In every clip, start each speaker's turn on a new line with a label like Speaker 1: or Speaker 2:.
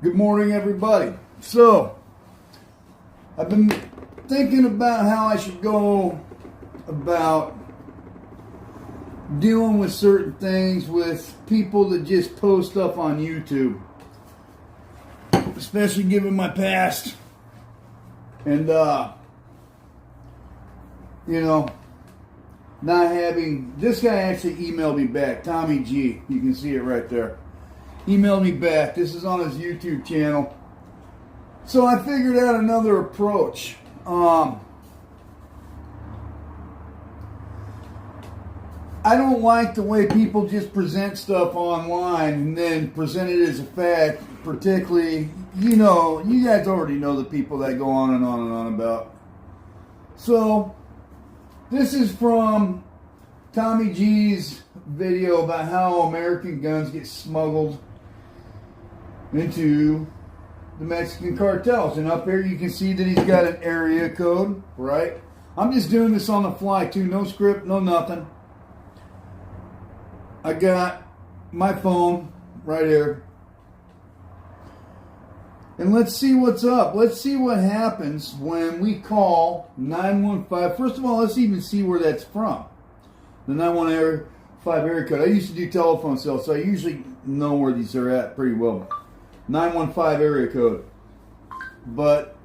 Speaker 1: Good morning, everybody. So, I've been thinking about how I should go about dealing with certain things with people that just post stuff on YouTube. Especially given my past. And, not having... This guy actually emailed me back. Tommy G. You can see it right there. Emailed me back. This is on his YouTube channel. So I figured out another approach. I don't like the way people just present stuff online and then present it as a fact. Particularly, you guys already know the people that go on and on and on about. So, this is from Tommy G's video about how American guns get smuggled into the Mexican cartels. And up here you can see that he's got an area code, right? I'm just doing this on the fly too. No script, no nothing. I got my phone right here. And let's see what's up. Let's see what happens when we call 915. First of all, let's even see where that's from. The 915 area code. I used to do telephone sales, so I usually know where these are at pretty well. 915 area code. But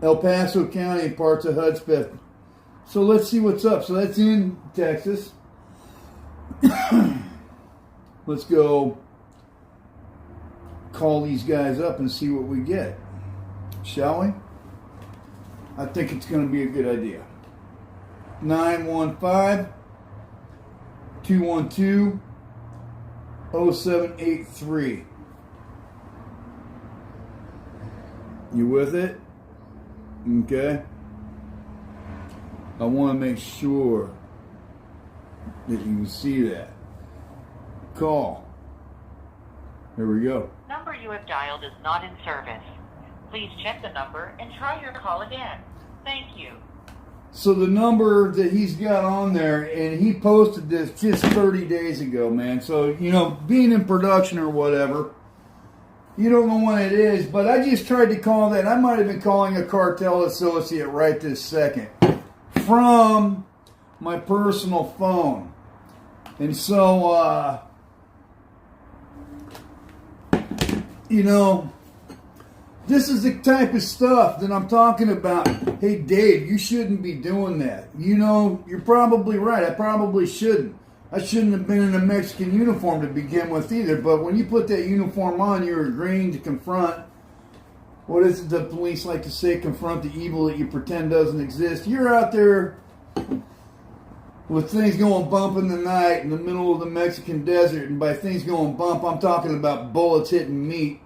Speaker 1: El Paso County and parts of Hudspeth. So let's see what's up. So that's in Texas. Let's go call these guys up and see what we get. Shall we? I think it's going to be a good idea. 915-212-0783. You with it? Okay. I want to make sure that you can see that. Call. Here we go.
Speaker 2: Number you have dialed is not in service. Please check the number and try your call again. Thank you.
Speaker 1: So the number that he's got on there, and he posted this just 30 days ago, man. So, being in production or whatever, you don't know when it is, but I just tried to call that. I might have been calling a cartel associate right this second from my personal phone. And so, this is the type of stuff that I'm talking about. Hey, Dave, you shouldn't be doing that. You're probably right. I probably shouldn't. I shouldn't have been in a Mexican uniform to begin with either. But when you put that uniform on, you're agreeing to confront, what is it the police like to say, confront the evil that you pretend doesn't exist. You're out there with things going bump in the night in the middle of the Mexican desert. And by things going bump, I'm talking about bullets hitting meat.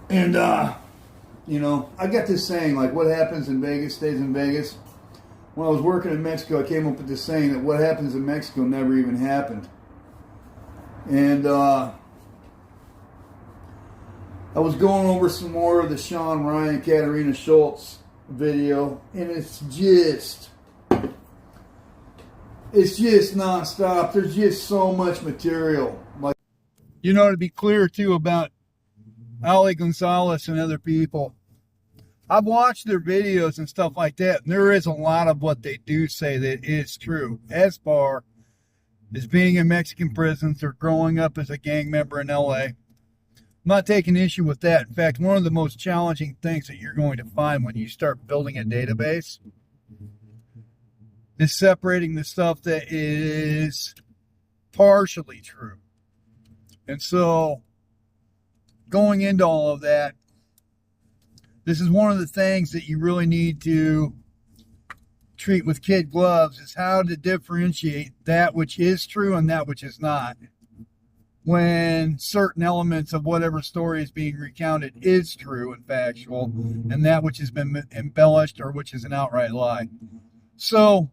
Speaker 1: And, I got this saying, like, what happens in Vegas stays in Vegas. When I was working in Mexico, I came up with this saying that what happens in Mexico never even happened. And, I was going over some more of the Sean Ryan, Katarina Schultz video, and it's just nonstop. There's just so much material. Like, to be clear, too, about Ali Gonzalez and other people. I've watched their videos and stuff like that, and there is a lot of what they do say that is true. As far as being in Mexican prisons or growing up as a gang member in LA. I'm not taking issue with that. In fact, one of the most challenging things that you're going to find when you start building a database is separating the stuff that is partially true. And so, going into all of that, this is one of the things that you really need to treat with kid gloves, is how to differentiate that which is true and that which is not. When certain elements of whatever story is being recounted is true and factual, and that which has been embellished or which is an outright lie. So,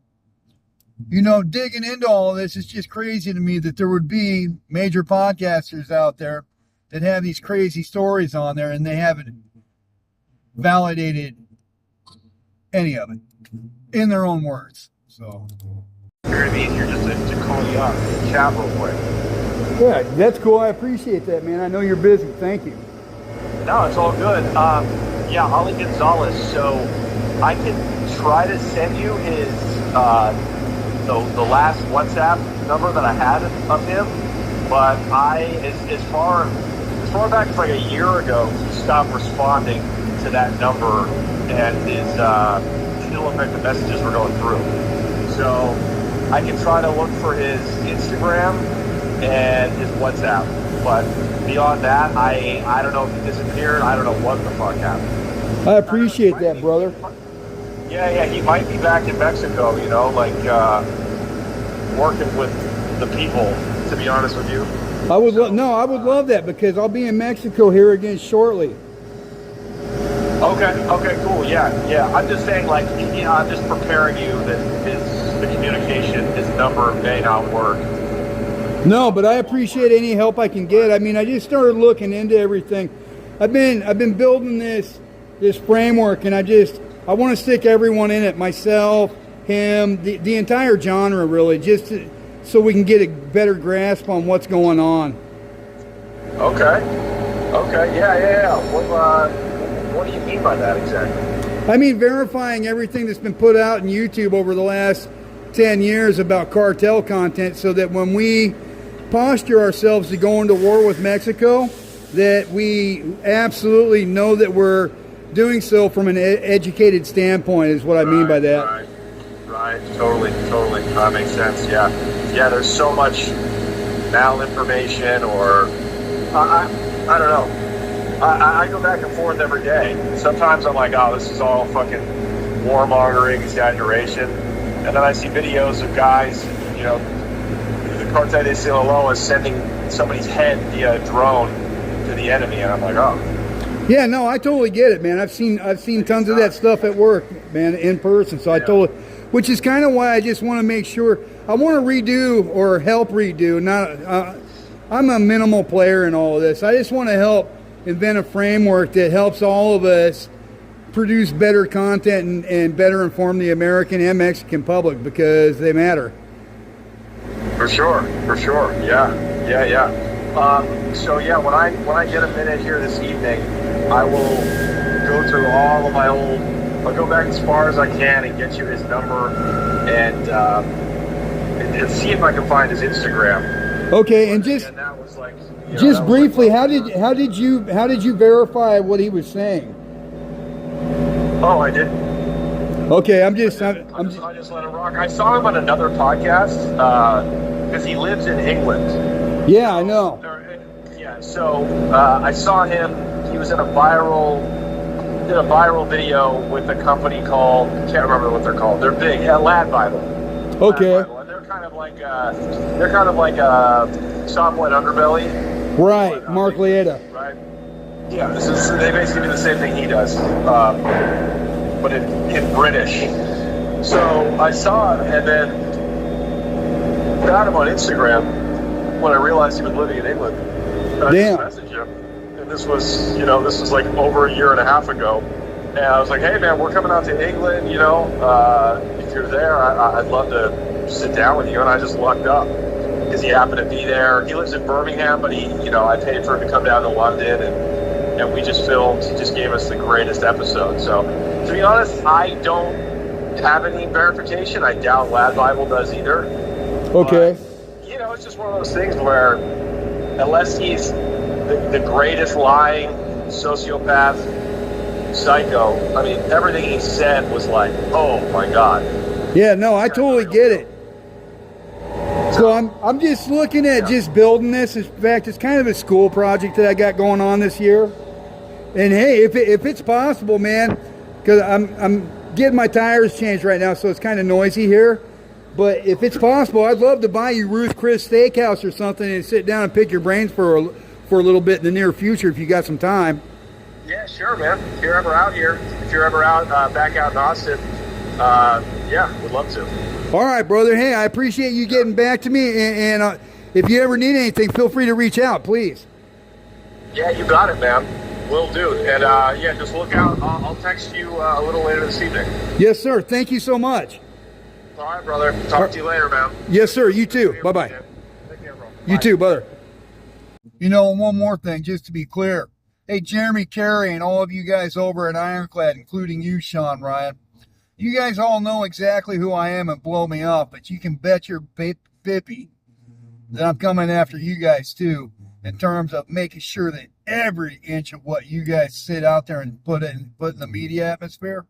Speaker 1: digging into all of this, it's just crazy to me that there would be major podcasters out there that have these crazy stories on there and they haven't validated any of it in their own words. So
Speaker 3: Figured it'd be easier just to call you up and chat real quick.
Speaker 1: Yeah, that's cool. I appreciate that, man. I know you're busy. Thank you.
Speaker 3: No, it's all good. Yeah, Ali Gonzalez. So I can try to send you his the last WhatsApp number that I had of him, but as far back as like a year ago, he stopped responding to that number, and it didn't look like the messages were going through. So I can try to look for his Instagram and his WhatsApp, but beyond that, I don't know if he disappeared. I don't know what the fuck happened.
Speaker 1: I appreciate that, brother.
Speaker 3: Yeah, he might be back in Mexico, you know, like working with the people, to be honest with you.
Speaker 1: I would love that, because I'll be in Mexico here again shortly.
Speaker 3: Okay, cool. Yeah. I'm just saying, like, you know, I'm just preparing you that the communication, his number may not work.
Speaker 1: No, but I appreciate any help I can get. I mean, I just started looking into everything. I've been building this framework, and I want to stick everyone in it, myself, him, the entire genre, really, so we can get a better grasp on what's going on.
Speaker 3: Okay, yeah. What do you mean by that exactly?
Speaker 1: I mean, verifying everything that's been put out in YouTube over the last 10 years about cartel content, so that when we posture ourselves to go into war with Mexico, that we absolutely know that we're doing so from an educated standpoint, is what I mean by that.
Speaker 3: Right. Totally. That makes sense. Yeah. There's so much malinformation, or I don't know. I go back and forth every day. Sometimes I'm like, oh, this is all fucking warmongering, exaggeration, and then I see videos of guys, you know, the cartel de Sinaloa is sending somebody's head via drone to the enemy, and I'm like, oh.
Speaker 1: Yeah, no, I totally get it, man. I've seen tons of that stuff at work, man, in person. So I which is kind of why I just want to make sure. I want to redo or help redo. I'm a minimal player in all of this. I just want to help invent a framework that helps all of us produce better content and better inform the American and Mexican public, because they matter.
Speaker 3: For sure. Yeah. So yeah, when I get a minute here this evening, I will go through all of my old. I'll go back as far as I can and get you his number, and see if I can find his Instagram.
Speaker 1: Okay, and just
Speaker 3: that was like,
Speaker 1: just briefly, how did you verify what he was saying?
Speaker 3: Oh, I did.
Speaker 1: Okay, I just
Speaker 3: let it rock. I saw him on another podcast because he lives in England.
Speaker 1: Yeah, I know.
Speaker 3: Yeah, so I saw him. He was in a viral video with a company called, can't remember what they're called. They're big, Lad Bible.
Speaker 1: Okay.
Speaker 3: Lad Bible. And they're kind of like a Software Underbelly.
Speaker 1: Right, Mark Lieta.
Speaker 3: Right. Yeah, they basically do the same thing he does, but in British. So I saw him, and then found him on Instagram when I realized he was living in England. And I just messaged him, and this was like over a year and a half ago. And I was like, hey man, we're coming out to England, you know, if you're there, I'd love to sit down with you. And I just lucked up because he happened to be there. He lives in Birmingham, but I paid for him to come down to London, and we just filmed. He just gave us the greatest episode. So to be honest, I don't have any verification. I doubt Lad Bible does either.
Speaker 1: Okay.
Speaker 3: But, it's just one of those things where unless he's the greatest lying sociopath, psycho, I mean, everything he said was like, oh my God.
Speaker 1: Yeah, no, I totally get it. So I'm just looking at just building this. In fact, it's kind of a school project that I got going on this year. And hey, if it's possible, man, because I'm getting my tires changed right now, so it's kind of noisy here. But if it's possible, I'd love to buy you Ruth Chris Steakhouse or something and sit down and pick your brains for a little bit in the near future if you got some time. Yeah,
Speaker 3: sure, man. If you're ever out here, back out in Austin, yeah, would love to.
Speaker 1: All right, brother. Hey, I appreciate you getting back to me. And if you ever need anything, feel free to reach out, please.
Speaker 3: Yeah, you got it, man. Will do. And yeah, just look out. I'll text you a little later this evening.
Speaker 1: Yes, sir. Thank you so much.
Speaker 3: All right, brother. Talk to you later, man.
Speaker 1: Yes, sir. You too. Bye-bye.
Speaker 3: Take care, bro.
Speaker 1: You too, brother. You know, one more thing, just to be clear. Hey, Jeremy Carey and all of you guys over at Ironclad, including you, Sean Ryan, you guys all know exactly who I am and blow me off, but you can bet your bippy that I'm coming after you guys too, in terms of making sure that every inch of what you guys sit out there and put in the media atmosphere,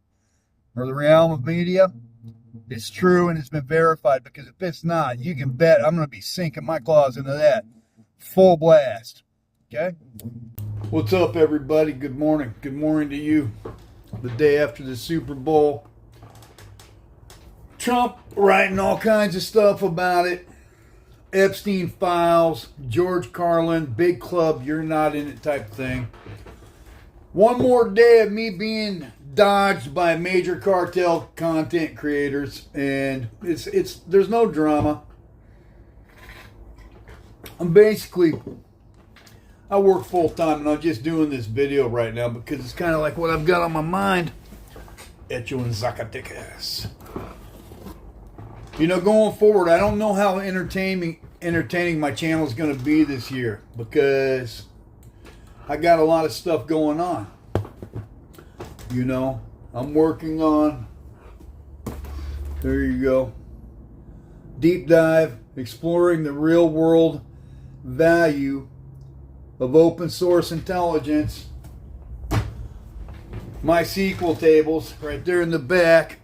Speaker 1: or the realm of media, is true and it's been verified. Because if it's not, you can bet I'm going to be sinking my claws into that full blast. Okay? What's up, everybody? Good morning. Good morning to you. The day after the Super Bowl. Trump writing all kinds of stuff about it. Epstein files, George Carlin, big club, you're not in it type thing. One more day of me being dodged by major cartel content creators, and it's there's no drama. I work full time, and I'm just doing this video right now because it's kind of like what I've got on my mind. Hecho en Zacatecas. You know, going forward, I don't know how entertaining my channel is going to be this year, because I got a lot of stuff going on. You know, I'm working on, there you go, deep dive, exploring the real world value of open source intelligence. My SQL tables right there in the back.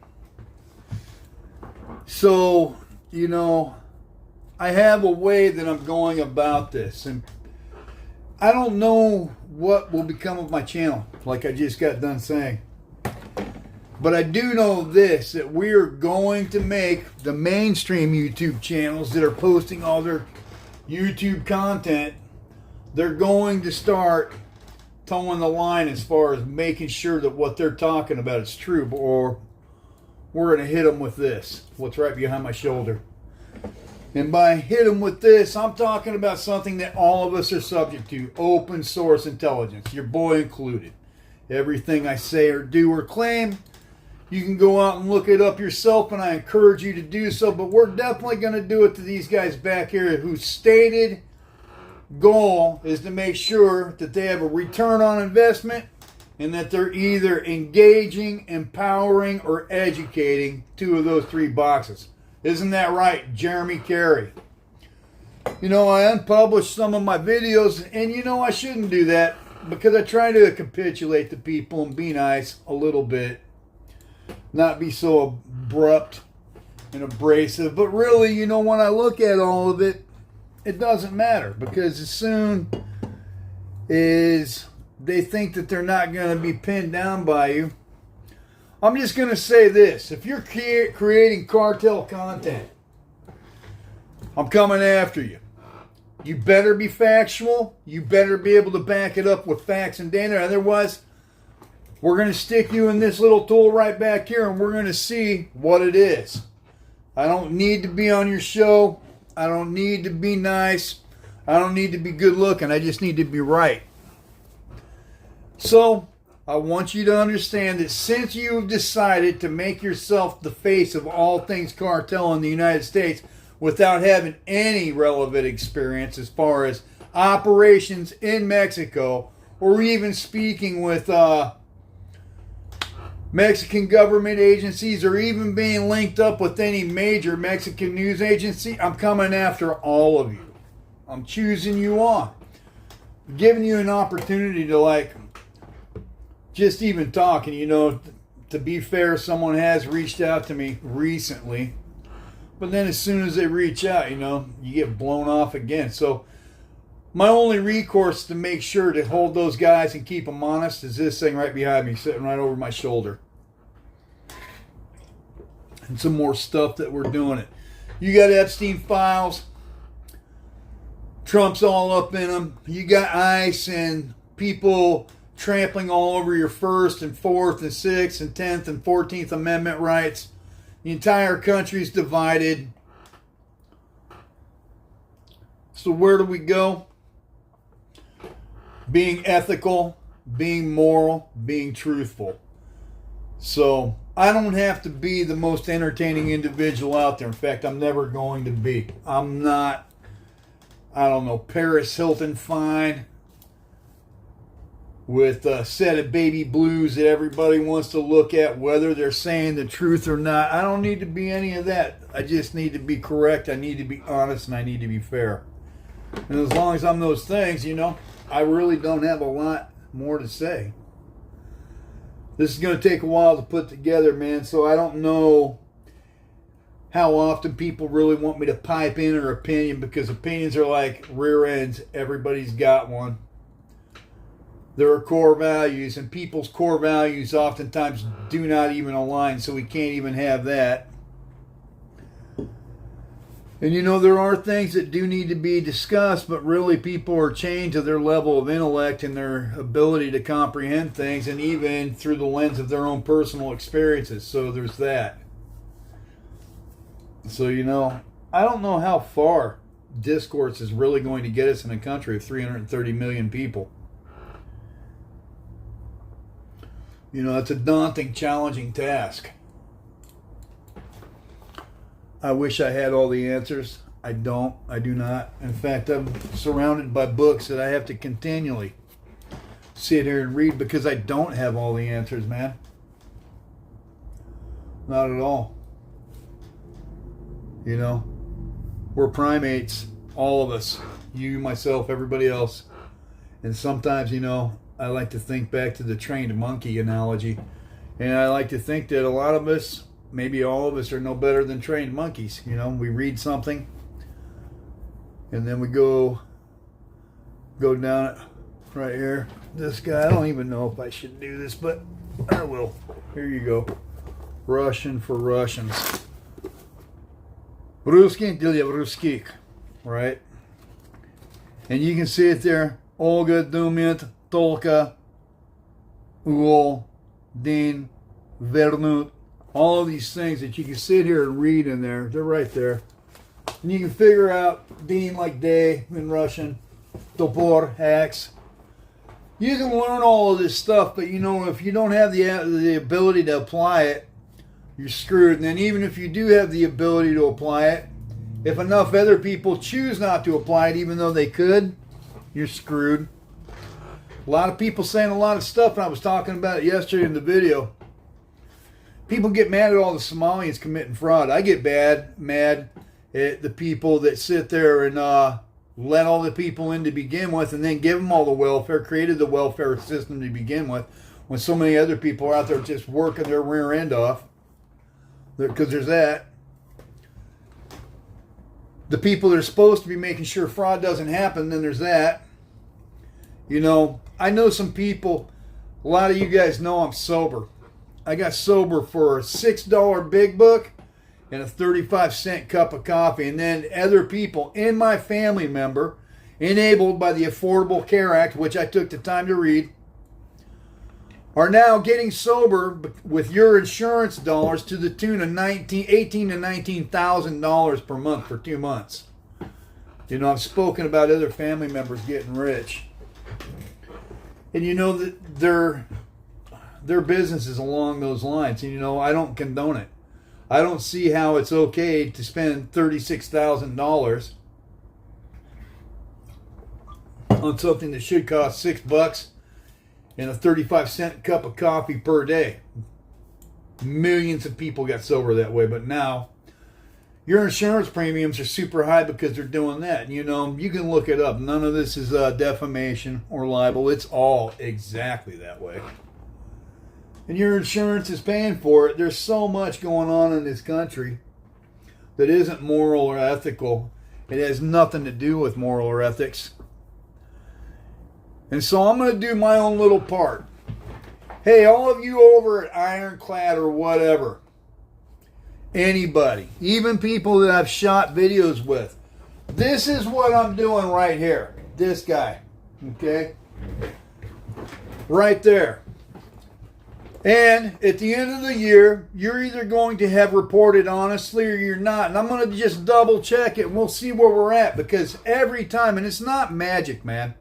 Speaker 1: So, you know, I have a way that I'm going about this, and I don't know what will become of my channel, like I just got done saying. But I do know this, that we are going to make the mainstream YouTube channels that are posting all their YouTube content, they're going to start towing the line as far as making sure that what they're talking about is true, or we're going to hit them with this, what's right behind my shoulder. And by hit them with this, I'm talking about something that all of us are subject to, open source intelligence, your boy included. Everything I say or do or claim, you can go out and look it up yourself, and I encourage you to do so, but we're definitely going to do it to these guys back here whose stated goal is to make sure that they have a return on investment, and that they're either engaging, empowering, or educating. Two of those three boxes. Isn't that right, Jeremy Carey? You know, I unpublished some of my videos, and you know I shouldn't do that, because I try to capitulate to people and be nice a little bit. Not be so abrupt and abrasive. But really, you know, when I look at all of it, it doesn't matter, because as soon as they think that they're not going to be pinned down by you, I'm just going to say this. If you're creating cartel content, I'm coming after you. You better be factual. You better be able to back it up with facts and data. Otherwise, we're going to stick you in this little tool right back here, and we're going to see what it is. I don't need to be on your show. I don't need to be nice. I don't need to be good looking. I just need to be right. So, I want you to understand that since you've decided to make yourself the face of all things cartel in the United States without having any relevant experience as far as operations in Mexico, or even speaking with Mexican government agencies, or even being linked up with any major Mexican news agency, I'm coming after all of you. I'm choosing you on. I'm giving you an opportunity to, like, just even talk. And, you know, to be fair, someone has reached out to me recently. But then as soon as they reach out, you know, you get blown off again. So my only recourse to make sure to hold those guys and keep them honest is this thing right behind me, sitting right over my shoulder. And some more stuff that we're doing it. You got Epstein files. Trump's all up in them. You got ICE and people trampling all over your First and Fourth and Sixth and 10th and 14th Amendment rights. The entire country's divided. So where do we go? Being ethical, being moral, being truthful. So I don't have to be the most entertaining individual out there. In fact, I'm never going to be. I'm not, I don't know, Paris Hilton fine with a set of baby blues that everybody wants to look at, whether they're saying the truth or not. I don't need to be any of that. I just need to be correct. I need to be honest, and I need to be fair. And as long as I'm those things, you know, I really don't have a lot more to say. This is going to take a while to put together, man, so I don't know how often people really want me to pipe in an opinion, because opinions are like rear ends. Everybody's got one. There are core values, and people's core values oftentimes do not even align, so we can't even have that. And you know, there are things that do need to be discussed, but really people are chained to their level of intellect and their ability to comprehend things, and even through the lens of their own personal experiences. So there's that. So, you know, I don't know how far discourse is really going to get us in a country of 330 million people. You know, it's a daunting, challenging task. I wish I had all the answers. I don't. I do not. In fact, I'm surrounded by books that I have to continually sit here and read because I don't have all the answers, man. Not at all. You know, we're primates, all of us. You, myself, everybody else. And sometimes, you know, I like to think back to the trained monkey analogy. And I like to think that a lot of us, maybe all of us, are no better than trained monkeys. You know, we read something and then we go down it right here. This guy, I don't even know if I should do this, but I will. Here you go. Russian for Russians. Русский для русских, right? And you can see it there. Olga думает только о день вернут. All of these things that you can sit here and read in there, they're right there. And you can figure out Dean like day in Russian, topor, axe. You can learn all of this stuff, but you know, if you don't have the ability to apply it, you're screwed. And then even if you do have the ability to apply it, if enough other people choose not to apply it, even though they could, you're screwed. A lot of people saying a lot of stuff, and I was talking about it yesterday in the video. People get mad at all the Somalians committing fraud. I get mad at the people that sit there and let all the people in to begin with, and then give them all the welfare, created the welfare system to begin with, when so many other people are out there just working their rear end off. Because there's that. The people that are supposed to be making sure fraud doesn't happen, then there's that. You know, I know some people, a lot of you guys know I'm sober. I got sober for a $6 Big Book and a 35-cent cup of coffee. And then other people in my family member, enabled by the Affordable Care Act, which I took the time to read, are now getting sober with your insurance dollars to the tune of $18,000 to $19,000 per month for 2 months. You know, I've spoken about other family members getting rich. And you know that their business is along those lines. And you know, I don't condone it. I don't see how it's okay to spend $36,000 on something that should cost $6 and a 35-cent cup of coffee per day. Millions of people got sober that way, but now your insurance premiums are super high because they're doing that. And you know, you can look it up. None of this is defamation or libel. It's all exactly that way. And your insurance is paying for it. There's so much going on in this country that isn't moral or ethical. It has nothing to do with moral or ethics. And so I'm going to do my own little part. Hey, all of you over at Ironclad or whatever, anybody, even people that I've shot videos with, this is what I'm doing right here. This guy, okay? Right there. And at the end of the year, you're either going to have reported honestly or you're not. And I'm going to just double check it and we'll see where we're at. Because every time, and it's not magic, man.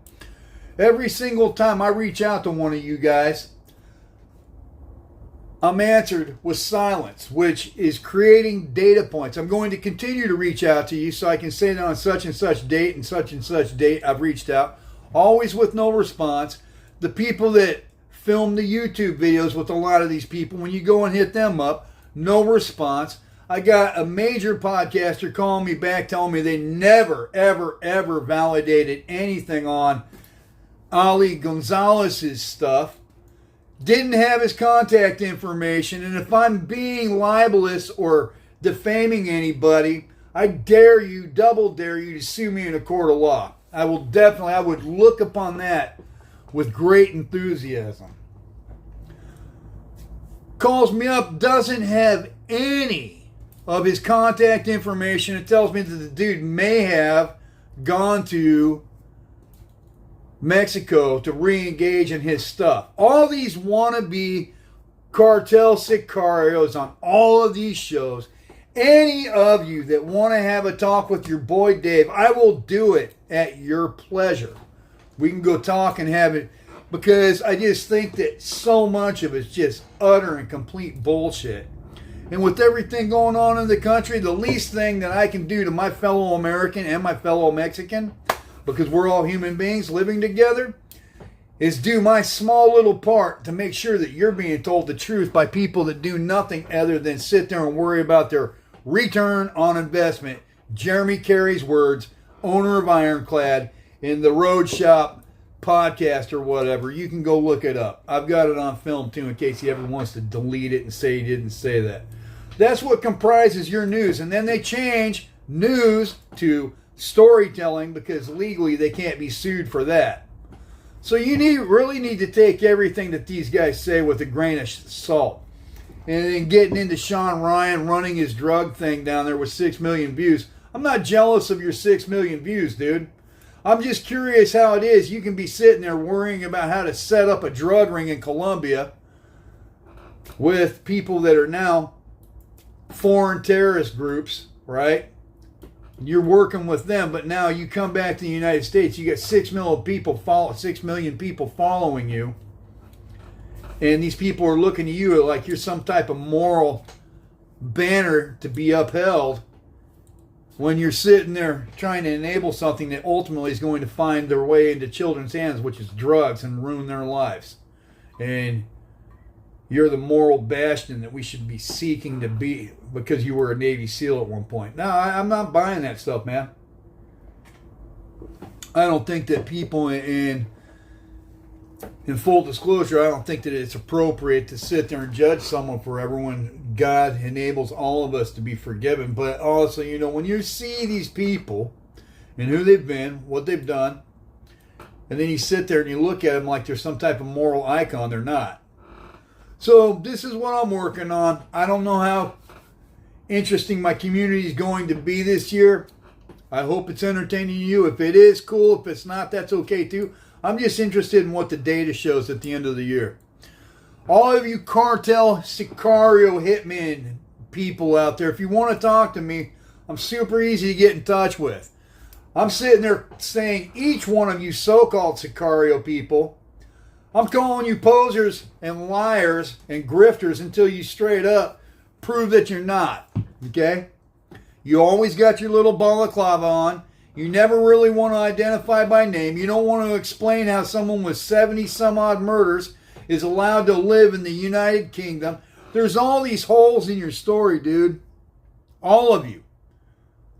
Speaker 1: Every single time I reach out to one of you guys, I'm answered with silence, which is creating data points. I'm going to continue to reach out to you so I can say that on such and such date and such date I've reached out, always with no response. The people that film the YouTube videos with a lot of these people, when you go and hit them up, no response. I got a major podcaster calling me back, telling me they never, ever, ever validated anything on Ali Gonzalez's stuff. Didn't have his contact information, and if I'm being libelous or defaming anybody, I dare you, double dare you to sue me in a court of law. I would look upon that with great enthusiasm. Calls me up, doesn't have any of his contact information. It tells me that the dude may have gone to Mexico to re-engage in his stuff. All these wannabe cartel sicarios on all of these shows. Any of you that want to have a talk with your boy Dave, I will do it at your pleasure. We can go talk and have it, because I just think that so much of it's just utter and complete bullshit. And with everything going on in the country, the least thing that I can do to my fellow American and my fellow Mexican, because we're all human beings living together, is do my small little part to make sure that you're being told the truth by people that do nothing other than sit there and worry about their return on investment. Jeremy Carey's words, owner of Ironclad, in the Road Shop podcast or whatever. You can go look it up. I've got it on film too in case he ever wants to delete it and say he didn't say that. That's what comprises your news. And then they change news to storytelling because legally they can't be sued for that. So you really need to take everything that these guys say with a grain of salt. And then getting into Sean Ryan running his drug thing down there with 6 million views. I'm not jealous of your 6 million views, dude. I'm just curious how it is you can be sitting there worrying about how to set up a drug ring in Colombia with people that are now foreign terrorist groups, right? You're working with them, but now you come back to the United States, you got 6 million people following you, and these people are looking at you like you're some type of moral banner to be upheld, when you're sitting there trying to enable something that ultimately is going to find their way into children's hands, which is drugs, and ruin their lives. And you're the moral bastion that we should be seeking to be because you were a Navy SEAL at one point. No, I'm not buying that stuff, man. I don't think that people in full disclosure, I don't think that it's appropriate to sit there and judge someone forever when God enables all of us to be forgiven. But also, when you see these people and who they've been, what they've done, and then you sit there and you look at them like they're some type of moral icon, they're not. So this is what I'm working on. I don't know how interesting my community is going to be this year. I hope it's entertaining you. If it is, cool. If it's not, that's okay too. I'm just interested in what the data shows at the end of the year. All of you cartel, sicario, hitmen people out there, if you want to talk to me, I'm super easy to get in touch with. I'm sitting there saying, each one of you so-called sicario people, I'm calling you posers and liars and grifters until you straight up prove that you're not. Okay? You always got your little balaclava on. You never really want to identify by name. You don't want to explain how someone with 70 some odd murders is allowed to live in the United Kingdom. There's all these holes in your story, dude. All of you.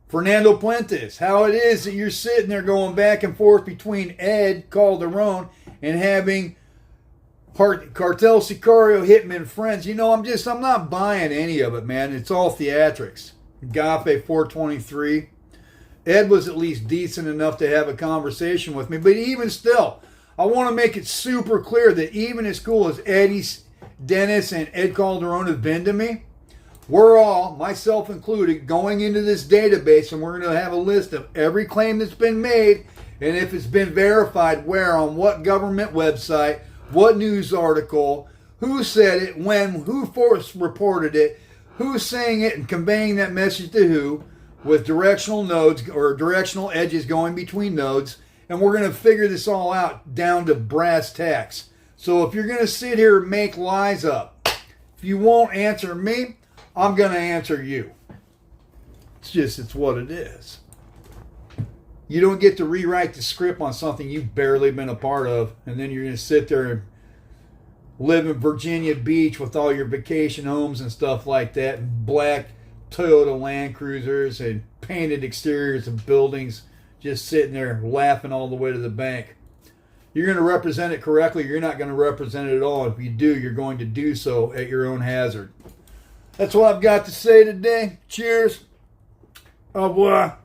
Speaker 1: Fernando Puentes, how it is that you're sitting there going back and forth between Ed Calderon and having cartel sicario hitmen friends. I'm not buying any of it, man. It's all theatrics. Agape 423. Ed was at least decent enough to have a conversation with me. But even still, I want to make it super clear that even as cool as Eddie, Dennis, and Ed Calderon have been to me, we're all, myself included, going into this database, and we're going to have a list of every claim that's been made, and if it's been verified, where, on what government website, what news article, who said it, when, who first reported it, who's saying it and conveying that message to who, with directional nodes or directional edges going between nodes, and we're going to figure this all out down to brass tacks. So if you're going to sit here and make lies up, If you won't answer me, I'm going to answer you. It's what it is. You don't get to rewrite the script on something you've barely been a part of, and then you're going to sit there and live in Virginia Beach with all your vacation homes and stuff like that, and black Toyota Land Cruisers and painted exteriors of buildings, just sitting there laughing all the way to the bank. You're going to represent it correctly. You're not going to represent it at all. If you do, you're going to do so at your own hazard. That's what I've got to say today. Cheers. Au revoir.